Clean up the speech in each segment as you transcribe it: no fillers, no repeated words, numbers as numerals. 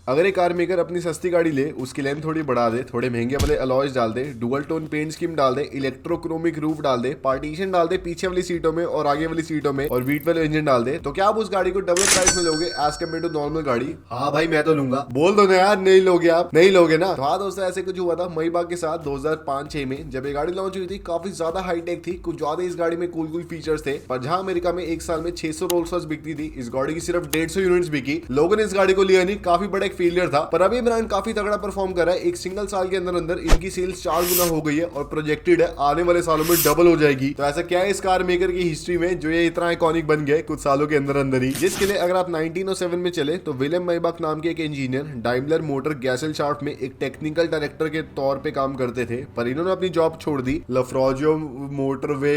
अगर एक car maker अपनी सस्ती गाड़ी ले, उसकी लेंथ थोड़ी बढ़ा दे, थोड़े महंगे वाले अलॉयज डाल दे, डुअल टोन पेंट स्कीम डाल दे, इलेक्ट्रोक्रोमिक रूफ डाल दे, पार्टीशन डाल दे पीछे वाली सीटों में और आगे वाली सीटों में, और V12 इंजन डाल दे, तो क्या आप उस गाड़ी को डबल प्राइस में लोगे एज कम्पेयर टू नॉर्मल गाड़ी? हाँ भाई मैं तो लूंगा। बोल दो ना यार, नहीं लोगे आप, नहीं लोगे ना। तो हाँ दोस्तों, ऐसे कुछ हुआ था मईबाग के साथ 2005-6 में जब ये गाड़ी लॉन्च हुई थी। काफी ज्यादा हाईटेक थी, कुछ ज्यादा इस गाड़ी में कूल फीचर्स थे। पर जहां अमेरिका में एक साल में 600 रोल्स रॉयस बिकती थी, इस गाड़ी की सिर्फ 150 यूनिट्स बिकी। लोगों ने इस गाड़ी को लिया नहीं, काफी बड़ा एक फेलियर था। पर अभी ब्रांड काफी तगड़ा परफॉर्म कर रहा है। एक सिंगल साल के अंदर अंदर इनकी सेल्स 4 गुना हो गई है और प्रोजेक्टेड है आने वाले सालों में डबल हो जाएगी। तो ऐसा क्या है इस कार मेकर की हिस्ट्री में जो ये इतना आइकॉनिक बन गया कुछ सालों के अंदर अंदर ही, जिसके लिए अगर आप 1907 में चले तो विलियम मैबाक नाम के एक इंजीनियर डाइमलर मोटर गैसेलशाफ्ट में एक टेक्निकल डायरेक्टर के तौर पे काम करते थे। पर इन्होंने अपनी जॉब छोड़ दी। लफ्रोजो मोटरवे,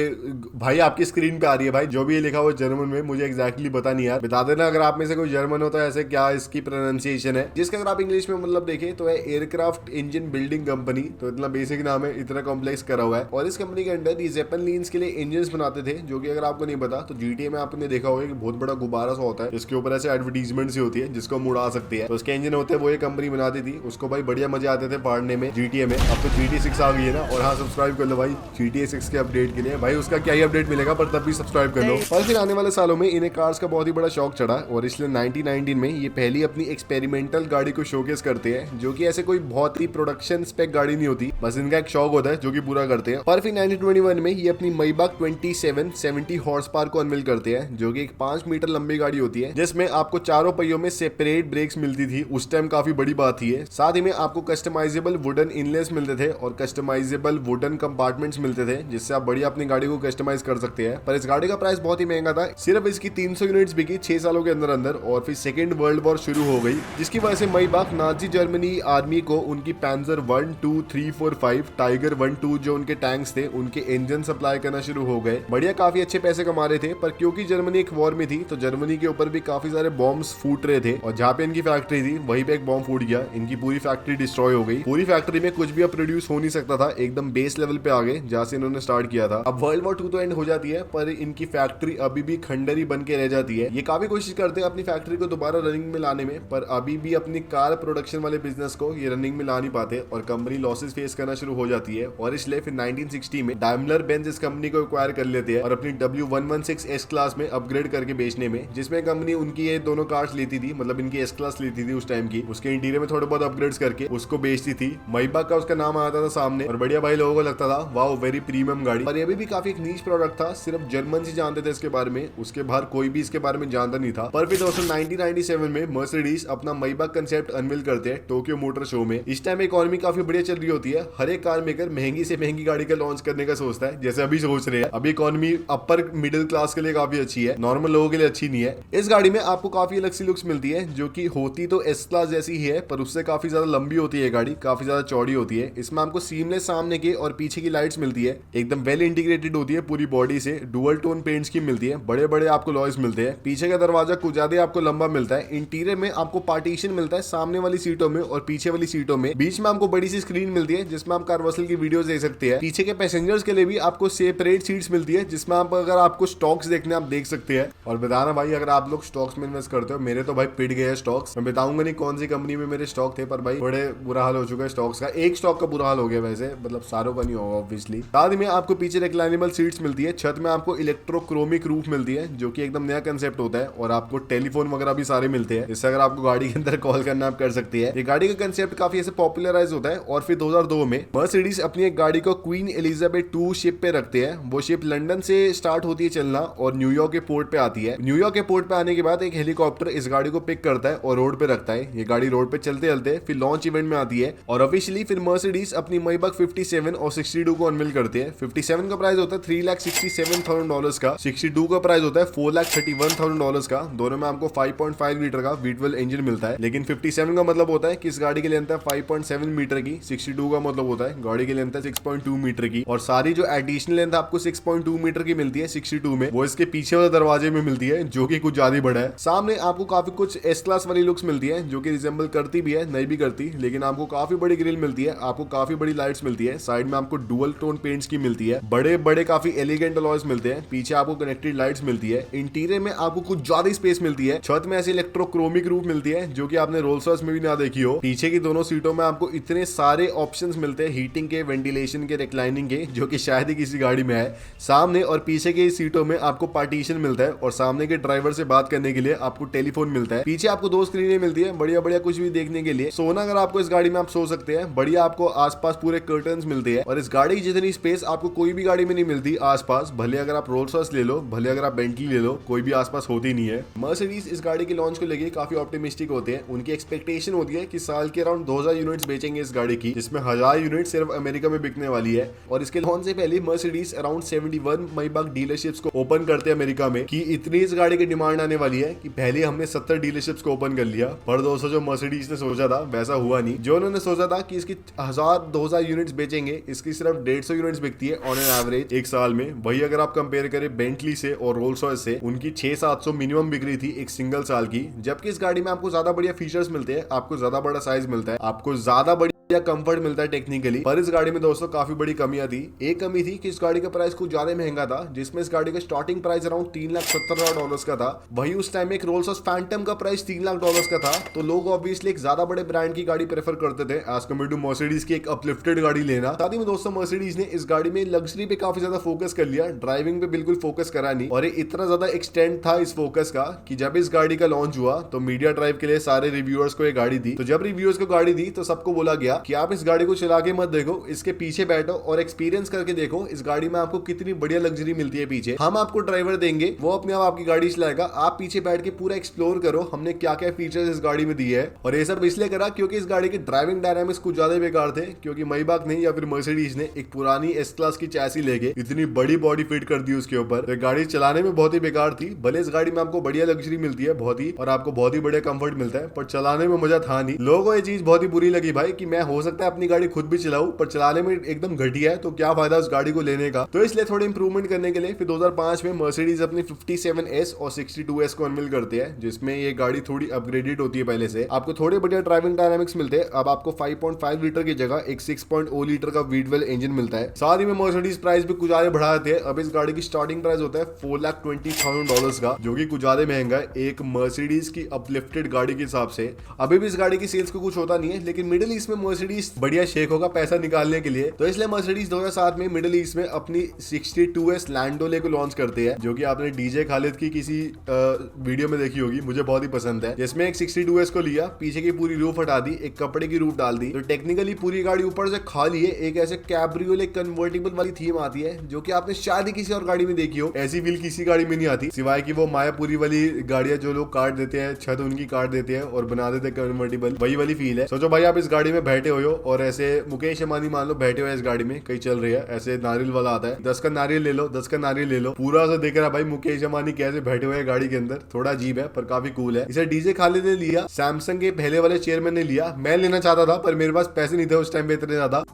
भाई आपकी स्क्रीन पे आ रही है भाई, जो भी ये लिखा हुआ जर्मन में मुझे एग्जैक्टली पता नहीं यार, बता देना अगर आप में से कोई जर्मन हो तो ऐसे क्या इसकी प्रोनाउंसिएशन है, जिसका अगर आप इंग्लिश में मतलब देखें तो है एयरक्राफ्ट इंजन बिल्डिंग कंपनी। तो इतना बेसिक नाम है, इतना कॉम्प्लेक्स करा हुआ है। और इस कंपनी के अंडर ये जेपनलीन्स के लिए इंजन बनाते थे, जो कि अगर आपको नहीं पता तो GTA में आपने देखा होगा कि बहुत बड़ा गुब्बारा सा होता है जिसके ऊपर ऐसे एडवर्टीजमेंट सी होती है जिसको हम उड़ा सकते हैं। तो उसके इंजन होते हैं, वो ये कंपनी बनाती थी। उसको भाई बढ़िया मजे आते थे फाड़ने में GTA में। अब तो GTA 6 आ गई है ना। और हाँ, सब्सक्राइब कर लो भाई GTA 6 के अपडेट के लिए। भाई उसका क्या ही अपडेट मिलेगा, पर तब भी सब्सक्राइब कर लो। और फिर आने वाले सालों में इन्हें कार्स का बहुत ही बड़ा शौक चढ़ा और इसलिए 1919 में ये पहली अपनी एक्सपेरिमेंटल गाड़ी को शोकेस करते हैं, जो कि ऐसे कोई बहुत ही प्रोडक्शन स्पेक गाड़ी नहीं होती, बस इनका एक शौक होता है जो कि पूरा करते हैं। पर फिर 1921 में ये अपनी मईबाग 2770 हॉर्स पावर को अनवील करते हैं, जो कि एक 5 मीटर लंबी गाड़ी होती है, जिसमें आपको चारों पहियों में सेपरेट ब्रेक्स मिलती थी। उस टाइम काफी बड़ी बात थी। साथ ही में आपको कस्टमाइजेबल वुडन इनलेस मिलते थे और कस्टमाइजेबल वुडन कंपार्टमेंट्स मिलते थे, जिससे आप बढ़िया अपनी गाड़ी को कस्टमाइज कर सकते हैं। पर इस गाड़ी का प्राइस बहुत ही महंगा था, सिर्फ इसकी 300 यूनिट्स बिकी 6 सालों के अंदर अंदर। और फिर सेकेंड वर्ल्ड वॉर शुरू हो गई, जिसकी वजह से मईबाग नाजी जर्मनी आर्मी को उनकी पैंजर 1, 2, 3, 4, 5 टाइगर 1, 2 जो उनके टैंक्स थे उनके इंजन सप्लाई करना शुरू हो गए। बढ़िया काफी अच्छे पैसे कमा रहे थे। पर क्योंकि जर्मनी एक वॉर में थी तो जर्मनी के ऊपर भी काफी सारे बॉम्ब्स फूट रहे थे, और जहाँ पे इनकी फैक्ट्री थी वहीं पे एक बॉम्ब फूट गया, इनकी पूरी फैक्ट्री डिस्ट्रॉय हो गई। पूरी फैक्ट्री में कुछ भी अब प्रोड्यूस हो नहीं सकता था, एकदम बेस लेवल पे आ गए जहाँ से इन्होंने स्टार्ट किया था। अब वर्ल्ड वॉर 2 तो एंड हो जाती है, पर इनकी फैक्ट्री अभी भी खंडरी बन के रह जाती है। ये काफी कोशिश करते हैं अपनी फैक्ट्री को दोबारा रनिंग में लाने में, पर अभी भी अपनी कार प्रोडक्शन वाले बिजनेस को ये रनिंग में ला नहीं पाते और कंपनी लॉसेस फेस करना शुरू हो जाती है। और इसलिए फिर 1960 में डाइमलर बेंज इस कंपनी को एक्वायर कर लेते हैं और अपनी W116 S क्लास में अपग्रेड करके बेचने में, जिसमें कंपनी उनकी ये दोनों कार्स लेती थी, मतलब इनकी S क्लास लेती थी उस टाइम की, उसके इंटीरियर में थोड़े बहुत अपग्रेड्स करके उसको बेचती थी। मईबाग का उसका नाम आता था सामने और बढ़िया भाई लोगों को लगता था वाओ वेरी प्रीमियम गाड़ी। पर ये भी काफी एक नीच प्रोडक्ट था, सिर्फ जर्मन ही जानते थे इसके बारे में, उसके बाहर कोई भी इसके बारे में जानता नहीं था। पर फिर दोस्तों 1997 में मर्सिडीज अपना मईबाग कंसेप्ट अनवील करते हैं टोक्यो मोटर शो में। इस टाइम इकोनॉमी काफी बढ़िया चल रही होती है, हर एक कार मेकर महंगी से महंगी गाड़ी का लॉन्च करने का सोचता है, जैसे अभी सोच रहे हैं। अभी इकोनॉमी अपर मिडिल क्लास के लिए काफी अच्छी है, नॉर्मल लोगों के लिए अच्छी नहीं है। इस गाड़ी में आपको काफी अलग सी लुक्स मिलती है, जो कि होती तो एस क्लास जैसी ही है, पर उससे काफी ज्यादा लंबी होती है गाड़ी, काफी ज्यादा चौड़ी होती है। इसमें आपको सीमलेस सामने के और पीछे की लाइट्स मिलती है, एकदम वेल इंटीग्रेटेड होती है पूरी बॉडी से। डुअल टोन पेंट स्कीम मिलती है, बड़े बड़े आपको लॉयस मिलते हैं। पीछे का दरवाजा कुछ ज्यादा आपको लंबा मिलता है। इंटीरियर में आपको पार्टीशन मिलता है सामने वाली सीटों में और पीछे वाली सीटों में। बीच में आपको बड़ी सी स्क्रीन मिलती है जिसमें आप कारवासल की वीडियोस देख सकते हैं। पीछे के पैसेंजर्स के लिए भी आपको सेपरेट सीट्स मिलती है, जिसमें आप अगर आपको स्टॉक्स देखने आप देख सकते हैं। और बताना भाई अगर आप लोग स्टॉक्स में इन्वेस्ट करते हो, मेरे तो भाई पिट गए स्टॉक्स। मैं बताऊंगा नहीं कौन सी कंपनी में मेरे स्टॉक थे, पर भाई बड़े बुरा हाल हो चुका है स्टॉक्स का। एक स्टॉक का बुरा हाल हो गया, वैसे मतलब सारों का नहीं होगा ऑब्वियसली। साथ में आपको पीछे रिक्लाइनेबल सीट्स मिलती है। छत में आपको इलेक्ट्रोक्रोमिक रूफ मिलती है, जो कि एकदम नया कंसेप्ट होता है। और आपको टेलीफोन वगैरह भी सारे मिलते हैं, जिससे अगर आपको गाड़ी के अंदर कॉल करना आप कर सकते हैं। ये गाड़ी का कंसेप्ट काफी ऐसे पॉपुलराइज होता है। और फिर 2002 में मर्सिडीज अपनी एक गाड़ी को क्वीन एलिजाबेथ 2 शिप पे रखते हैं। वो शिप लंदन से स्टार्ट होती है चलना और न्यूयॉर्क के पोर्ट पे आती है। न्यूयॉर्क के पोर्ट पे आने के बाद एक हेलीकॉप्टर इस गाड़ी को पिक करता है और रोड पे रखता है। ये गाड़ी रोड पे चलते चलते फिर लॉन्च इवेंट में आती है और ऑफिशियली फिर मर्सिडीज अपनी मईबाग 57 और 62 को अनवील करते हैं। 57 का प्राइस होता है $3,67,000 का, 62 का प्राइस होता है $4,31,000 का। दोनों में आपको 5.5 लीटर का V12 इंजन मिलता है। लेकिन 57 का मतलब होता है कि इस गाड़ी की लेंथ है 5.7 मीटर की, 62 का मतलब होता है गाड़ी की लेंथ है 6.2 मीटर की। और सारी जो एडिशनल लेंथ आपको 6.2 मीटर की मिलती है 62 में, वो इसके पीछे वाले दरवाजे में मिलती है, जो कि कुछ ज्यादा बड़ा है। सामने आपको काफी कुछ एस क्लास वाली लुक्स मिलती है, जो कि रिजेंबल करती भी है, नहीं भी करती, लेकिन आपको काफी बड़ी ग्रिल मिलती है, आपको काफी बड़ी लाइट्स मिलती है। साइड में आपको डुअल टोन पेंट्स की मिलती है, बड़े बड़े काफी एलिगेंट अलॉयज मिलते हैं। पीछे आपको कनेक्टेड लाइट्स मिलती है। इंटीरियर में आपको कुछ ज्यादा स्पेस मिलती है। छत में ऐसी इलेक्ट्रोक्रोमिक रूफ मिलती है, जो कि आपने रोल्स रॉयस में भी ना देखी हो। पीछे की दोनों सीटों में आपको इतने सारे ऑप्शंस मिलते हैं, हीटिंग के, वेंटिलेशन के, रिक्लाइनिंग के, जो कि शायद ही किसी गाड़ी में है। सामने और पीछे के सीटों में आपको पार्टीशन मिलता है और सामने के ड्राइवर से बात करने के लिए आपको टेलीफोन मिलता है। पीछे आपको 2 स्क्रीनें मिलती है, बढ़िया बढ़िया कुछ भी देखने के लिए। सोना अगर आपको इस गाड़ी में आप सो सकते हैं, बढ़िया आपको आसपास पूरे कर्टन्स मिलते हैं और इस गाड़ी की जितनी स्पेस आपको कोई भी गाड़ी में नहीं मिलती आसपास। भले अगर आप रोल्स रॉयस ले लो, भले अगर आप बेंटली ले लो, कोई भी आसपास होती नहीं है। मर्सिडीज इस गाड़ी के लॉन्च को लेके काफी ऑप्टिमिस्टिक होते हैं। उनकी एक्सपेक्टेशन होती है कि साल के अराउंड 2000 यूनिट्स बेचेंगे इस गाड़ी की, जिसमें 1000 यूनिट सिर्फ अमेरिका में बिकने वाली है। और इसके लॉन्च से पहले मर्सिडीज अराउंड 71 माइबाग डीलरशिप्स को ओपन करते हैं अमेरिका में, कि इतनी इस गाड़ी की डिमांड आने वाली है कि पहले हमने 70 डीलरशिप्स को ओपन कर लिया। पर दोस्तों, जो मर्सिडीज ने सोचा था वैसा हुआ नहीं। जो उन्होंने सोचा था कि इसकी 1000-2000 यूनिट्स बेचेंगे, इसकी सिर्फ 150 यूनिट्स बिकती है ऑन एन एवरेज एक साल में। वही अगर आप कंपेयर करें बेंटली से और रोल्स रॉयस से, उनकी 600-700 मिनिमम बिक रही थी एक सिंगल साल की। जबकि इस गाड़ी में आपको ज्यादा बढ़िया फीचर्स मिलते हैं, आपको ज्यादा बड़ा साइज मिलता है, आपको ज्यादा बढ़िया कंफर्ट मिलता है टेक्निकली। पर इस गाड़ी में दोस्तों काफी बड़ी कमियां थी। एक कमी थी कि इस गाड़ी का प्राइस कुछ ज्यादा महंगा था, जिसमें इस गाड़ी का स्टार्टिंग प्राइस अराउंड $3,70,000 का था। वही उस टाइम एक रोल्स रॉयस फैंटम का प्राइस $3,00,000 का था। तो लोग ऑब्वियसली एक ज्यादा बड़े ब्रांड की गाड़ी प्रेफर करते थे एज कम्पेयर टू मर्सिडीज की एक अपलिफ्टेड गाड़ी लेना। साथ ही में दोस्तों, मर्सिडीज ने इस गाड़ी में लग्जरी पे काफी ज्यादा फोकस कर लिया, ड्राइविंग पे बिल्कुल फोकस करा नहीं। और ये इतना ज्यादा एक्सटेंड था इस फोकस का कि जब इस गाड़ी का लॉन्च हुआ तो मीडिया ड्राइव के लिए सारे रिव्यूअर्स को ये गाड़ी दी। तो जब रिव्यूअर्स को गाड़ी दी तो सबको बोला गया कि आप इस गाड़ी को चला के मत देखो, इसके पीछे बैठो और एक्सपीरियंस करके देखो इस गाड़ी में आपको कितनी बढ़िया लग्जरी मिलती है पीछे। हम आपको ड्राइवर देंगे, वो अपने आप आपकी गाड़ी चलाएगा, आप पीछे बैठ के पूरा एक्सप्लोर करो हमने क्या क्या फीचर्स इस गाड़ी में दिए है। और ये सब इसलिए करा क्योंकि इस गाड़ी के ड्राइविंग डायनामिक्स कुछ ज्यादा बेकार थे, क्योंकि माइबाग ने या फिर मर्सिडीज ने एक पुरानी एस क्लास की चैसी लेके इतनी बड़ी बॉडी फिट कर दी उसके ऊपर। तो गाड़ी चलाने में बहुत ही बेकार थी। भले इस गाड़ी में आपको बढ़िया लग्जरी मिलती है बहुत ही, और आपको बहुत ही बढ़िया कंफर्ट मिलता है, पर चलाने में मजा था नहीं। लोगों को ये चीज बहुत ही बुरी लगी भाई कि मैं हो सकता है अपनी गाड़ी खुद भी चलाऊं, पर चलाने में एकदम घटिया है, तो क्या फायदा उस गाड़ी को लेने का। तो इसलिए थोड़ी इंप्रूवमेंट करने के लिए फिर 2005 में मर्सिडीज अपनी 57S और 62S को अनवील करते हैं, जिसमें ये गाड़ी थोड़ी अपग्रेडेड होती है पहले से। आपको थोड़े बढ़िया ड्राइविंग डायनामिक्स मिलते हैं। अब आपको 5.5 लीटर की जगह एक 6.0 लीटर का V12 इंजन मिलता है। साथ ही में मर्सिडीज प्राइस भी कुछ ज्यादा बढ़ा देते हैं। अब इस गाड़ी की स्टार्टिंग प्राइस होता है $4,20,000 का, जो कि कुछ ज्यादा महंगा है एक मर्सिडीज की अपलिफ्टेड गाड़ी के हिसाब से। अभी भी इस गाड़ी की सेल्स को कुछ होता नहीं है, लेकिन मिडिल ईस्ट में मर्सिडीज बढ़िया शेख होगा पैसा निकालने के लिए। तो इसलिए मर्सिडीज 2007 में मिडिल ईस्ट में अपनी 62S लैंडोले को लॉन्च करते हैं, जो कि आपने डीजे खालिद की किसी वीडियो में देखी होगी, मुझे बहुत ही पसंद है। जिसमें एक 62S को लिया, पीछे की पूरी रूफ हटा दी, एक कपड़े की रूफ डाल दी, तो टेक्निकली पूरी गाड़ी ऊपर से खाली है। एक ऐसे कैब्रियोले कन्वर्टेबल वाली थीम आती है, जो कि आपने शायद ही किसी और गाड़ी में देखी हो। ऐसी फील किसी गाड़ी में नहीं आती, सिवाय की वो मायापुरी वाली गाड़ियां जो लोग काट देते हैं, छत उनकी काट देते हैं और बना देते हैं कन्वर्टेबल, वही वाली फील है। सोचो भाई, आप इस गाड़ी में बैठे हो और ऐसे मुकेश अंबानी मान लो बैठे हो इस गाड़ी में, कहीं चल रही है, ऐसे नारियल वाला आता है, 10 का नारियल ले लो, 10 का नारियल ले लो, पूरा सा देख रहा भाई मुकेश अंबानी कैसे बैठे हुए हैं गाड़ी के अंदर। थोड़ा अजीब है पर काफी कूल है। इसे डीजे खालिद ने लिया, सैमसंग के पहले वाले चेयरमैन ने लिया। मैं लेना चाहता था पर मेरे पास पैसे नहीं थे उस टाइम पे इतने ज्यादा,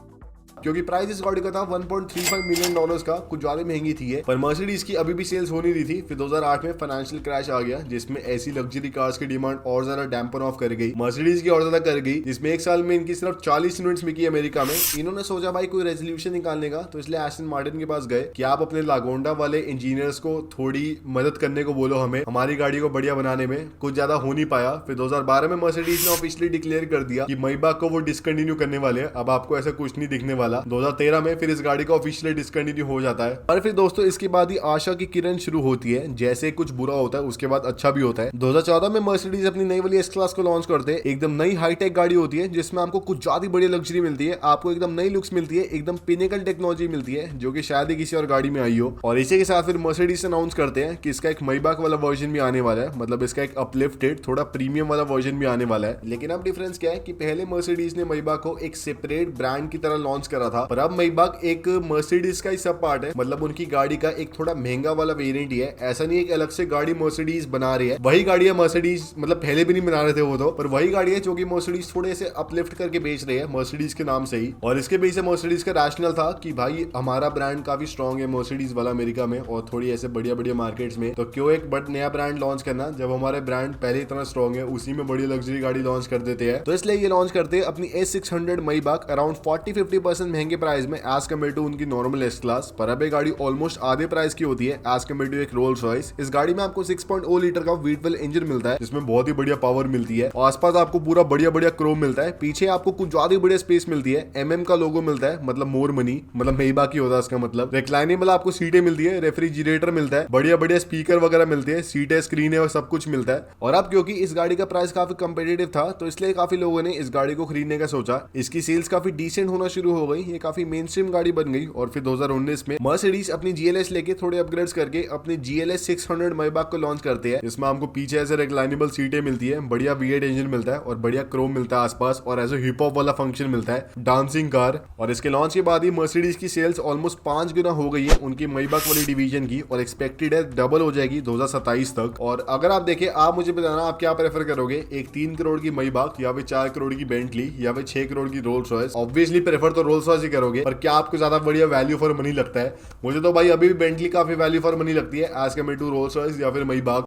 क्योंकि प्राइस इस गाड़ी का था $1.35 मिलियन का, कुछ ज्यादा महंगी थी ये। पर मर्सिडीज की अभी भी सेल्स होनी रही थी। फिर 2008 में फाइनेंशियल क्रैश आ गया, जिसमें ऐसी लग्जरी कार्स की डिमांड और ज्यादा डैम्पर ऑफ कर गई, मर्सिडीज की और ज्यादा कर गई, जिसमें एक साल में इनकी सिर्फ 40 यूनिट्स बिकी अमेरिका में। इन्होंने सोचा भाई कोई रेजोल्यूशन निकालने का, तो इसलिए एस्टन मार्टिन के पास गए कि आप अपने लागोंडा वाले इंजीनियर्स को थोड़ी मदद करने को बोलो, हमें हमारी गाड़ी को बढ़िया बनाने में। कुछ ज्यादा हो नहीं पाया। फिर 2012 में मर्सिडीज ने ऑफिशियली डिक्लेयर कर दिया कि माइबाग को वो डिसकंटिन्यू करने वाले हैं। अब आपको ऐसा कुछ नहीं दिखने वाला। 2013 में फिर इस गाड़ी का ऑफिशियली डिसकंटिन्यू हो जाता है। और फिर दोस्तों, इसके बाद ही आशा की किरण शुरू होती है। जैसे कुछ बुरा होता है उसके बाद अच्छा भी होता है। 2014 में मर्सिडीज अपनी नई वाली एस क्लास को लॉन्च करते हैं। एकदम नई हाईटेक गाड़ी होती है, जिसमें आपको कुछ ज्यादा बढ़िया लग्जरी मिलती है, आपको एकदम नई लुक्स मिलती है, एकदम पिनेकल टेक्नोलॉजी मिलती है, जो कि शायद ही किसी और गाड़ी में आई हो। और इसी के साथ फिर मर्सिडीज अनाउंस करते हैं कि इसका एक माइबाग वाला वर्जन भी आने वाला है, मतलब इसका एक अपलिफ्टेड थोड़ा प्रीमियम वाला वर्जन भी आने वाला है। लेकिन अब डिफरेंस क्या है कि पहले मर्सिडीज ने माइबाग को एक सेपरेट ब्रांड की तरह लॉन्च करा था, पर अब माइबाग एक मर्सिडीज का ही सब पार्ट है, मतलब उनकी गाड़ी का एक थोड़ा महंगा वाला वेरिएंट ही है। ऐसा नहीं है कि अलग से गाड़ी मर्सिडीज बना रही है, वही गाड़ी है मर्सिडीज, मतलब पहले भी नहीं बना रहे थे वो तो, पर वही गाड़ी है जो कि मर्सिडीज थोड़े से अपलिफ्ट करके बेच रहे हैं मर्सिडीज के नाम से ही। और इसके पीछे मर्सिडीज का रैशनल था कि भाई हमारा ब्रांड काफी स्ट्रॉन्ग है मर्सिडीज वाला अमेरिका में और थोड़ी ऐसे बढ़िया बढ़िया मार्केट्स में, तो क्यों एक बट नया ब्रांड लॉन्च करना जब हमारे ब्रांड पहले इतना स्ट्रॉन्ग है, उसी में बड़ी लग्जरी गाड़ी लॉन्च कर देते हैं। तो इसलिए ये लॉन्च करते हैं अपनी S600 माइबाग अराउंड 40-50% 10% महंगे प्राइस में एज कम्पेयर टू उनकी नॉर्मल एस क्लास, पर अब ये गाड़ी ऑलमोस्ट आधे प्राइस की होती है एज कम्पेयर टू एक रोल्स रॉयस। इस गाड़ी में आपको 6.0 लीटर का V12 इंजन मिलता है जिसमें बहुत ही बढ़िया पावर मिलती है। आसपास आपको पूरा बढ़िया बढ़िया क्रोम मिलता है। पीछे आपको कुछ ज्यादा बढ़िया स्पेस मिलती है। MM का लोगो मिलता है, मतलब मोर मनी, मतलब मेबा की होता है इसका मतलब। रिक्लाइनेबल आपको सीटें मिलती है, रेफ्रिजरेटर मिलता है, बढ़िया बढ़िया स्पीकर वगैरह मिलते हैं, सीटें, स्क्रीन है और सब कुछ मिलता है। और अब क्योंकि इस गाड़ी का प्राइस काफी कंपेटिटिव था तो इसलिए काफी लोगों ने इस गाड़ी को खरीदने का सोचा। इसकी सेल्स काफी डिसेंट होना शुरू हो गई, ये काफी मेन स्ट्रीम गाड़ी बन गई। और फिर 2019 में मर्सिडीज अपनी GLS लेके थोड़े अपग्रेड्स करके अपनी GLS 600 मैबाक को लॉन्च करते हैं। इसमें आपको पीछे ऐसे रिक्लाइनेबल सीटें मिलती है, बढ़िया V8 इंजन मिलता है और बढ़िया क्रोम मिलता है आसपास, और ऐसे हिप हॉप वाला फंक्शन मिलता है, डांसिंग कार। और इसके लॉन्च के बाद ही मर्सिडीज की सेल्स ऑलमोस्ट 5 गुना हो गई है उनकी मैबाक वाली डिवीजन की, और एक्सपेक्टेड है डबल हो जाएगी 2027 तक। और अगर आप देखें, आप मुझे बताना आप क्या प्रेफर करोगे, एक 3 करोड़ की मैबाक या फिर 4 करोड़ की बेंटली या फिर 6 करोड़ की रोल्स रॉयस। ऑब्वियसली प्रेफर तो रोल्स रॉयस ही करोगे, पर क्या आपको ज्यादा बढ़िया वैल्यू फॉर मनी लगता है? मुझे तो भाई अभी भी बेंटली काफी वैल्यू फॉर मनी लगती है as compare to Rolls Royce या फिर मैबाक।